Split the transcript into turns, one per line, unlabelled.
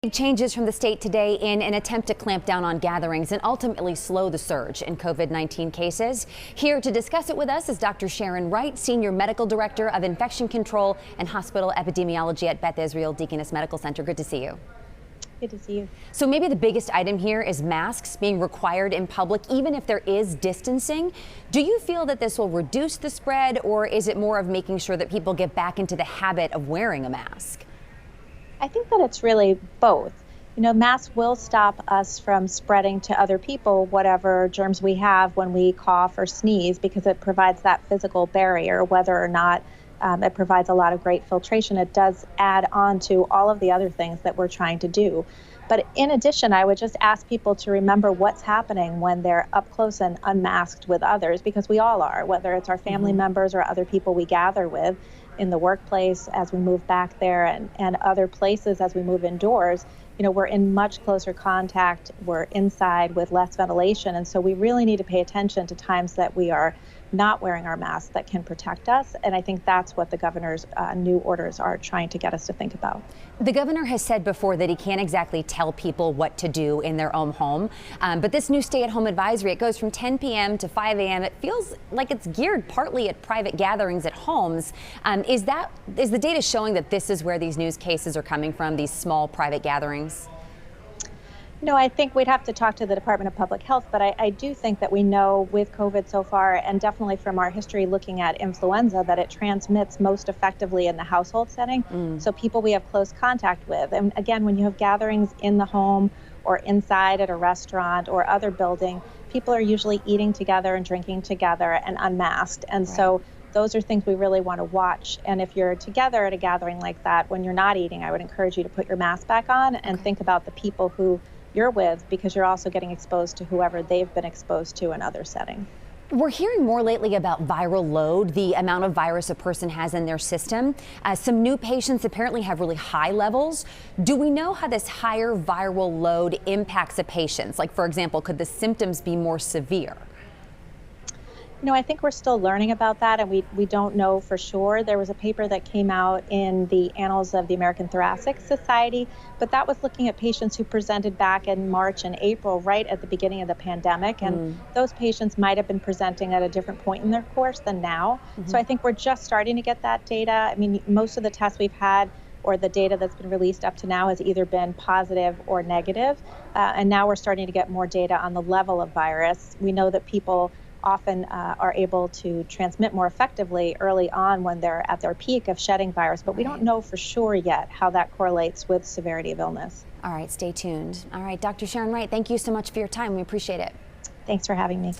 Big changes from the state today in an attempt to clamp down on gatherings and ultimately slow the surge in COVID-19 cases. Here to discuss it with us is Dr. Sharon Wright, Senior Medical Director of Infection Control and Hospital Epidemiology at Beth Israel Deaconess Medical Center. Good to see you.
Good to see you.
So maybe the biggest item here is masks being required in public, even if there is distancing. Do you feel that this will reduce the spread, or is it more of making sure that people get back into the habit of wearing a mask?
I think that it's really both. You know, masks will stop us from spreading to other people whatever germs we have when we cough or sneeze, because it provides that physical barrier. Whether or not it provides a lot of great filtration, it does add on to all of the other things that we're trying to do. But in addition, I would just ask people to remember what's happening when they're up close and unmasked with others, because we all are, whether it's our family members or other people we gather with in the workplace as we move back there and other places as we move indoors. You know, we're in much closer contact, we're inside with less ventilation, and so we really need to pay attention to times that we are not wearing our masks that can protect us. And I think that's what the governor's new orders are trying to get us to think about.
The governor has said before that he can't exactly tell people what to do in their own home. But this new stay-at-home advisory, it goes from 10 p.m. to 5 a.m. It feels like it's geared partly at private gatherings at homes. Is the data showing that this is where these news cases are coming from, these small private gatherings?
No, I think we'd have to talk to the Department of Public Health, but I do think that we know with COVID so far, and definitely from our history looking at influenza, that it transmits most effectively in the household setting. So people we have close contact with. And again, when you have gatherings in the home or inside at a restaurant or other building, people are usually eating together and drinking together and unmasked. And so those are things we really want to watch. And if you're together at a gathering like that, when you're not eating, I would encourage you to put your mask back on and think about the people who you're with, because you're also getting exposed to whoever they've been exposed to in other settings.
We're hearing more lately about viral load, the amount of virus a person has in their system. Some new patients apparently have really high levels. Do we know how this higher viral load impacts a patient? Like, for example, could the symptoms be more severe?
You know, I think we're still learning about that, and we don't know for sure. There was a paper that came out in the Annals of the American Thoracic Society, but that was looking at patients who presented back in March and April, right at the beginning of the pandemic, and those patients might have been presenting at a different point in their course than now. So I think we're just starting to get that data. I mean, most of the tests we've had or the data that's been released up to now has either been positive or negative, and now we're starting to get more data on the level of virus. We know that people often are able to transmit more effectively early on when they're at their peak of shedding virus, but we don't know for sure yet how that correlates with severity of illness.
All right, stay tuned. All right, Dr. Sharon Wright, thank you so much for your time. We appreciate it.
Thanks for having me.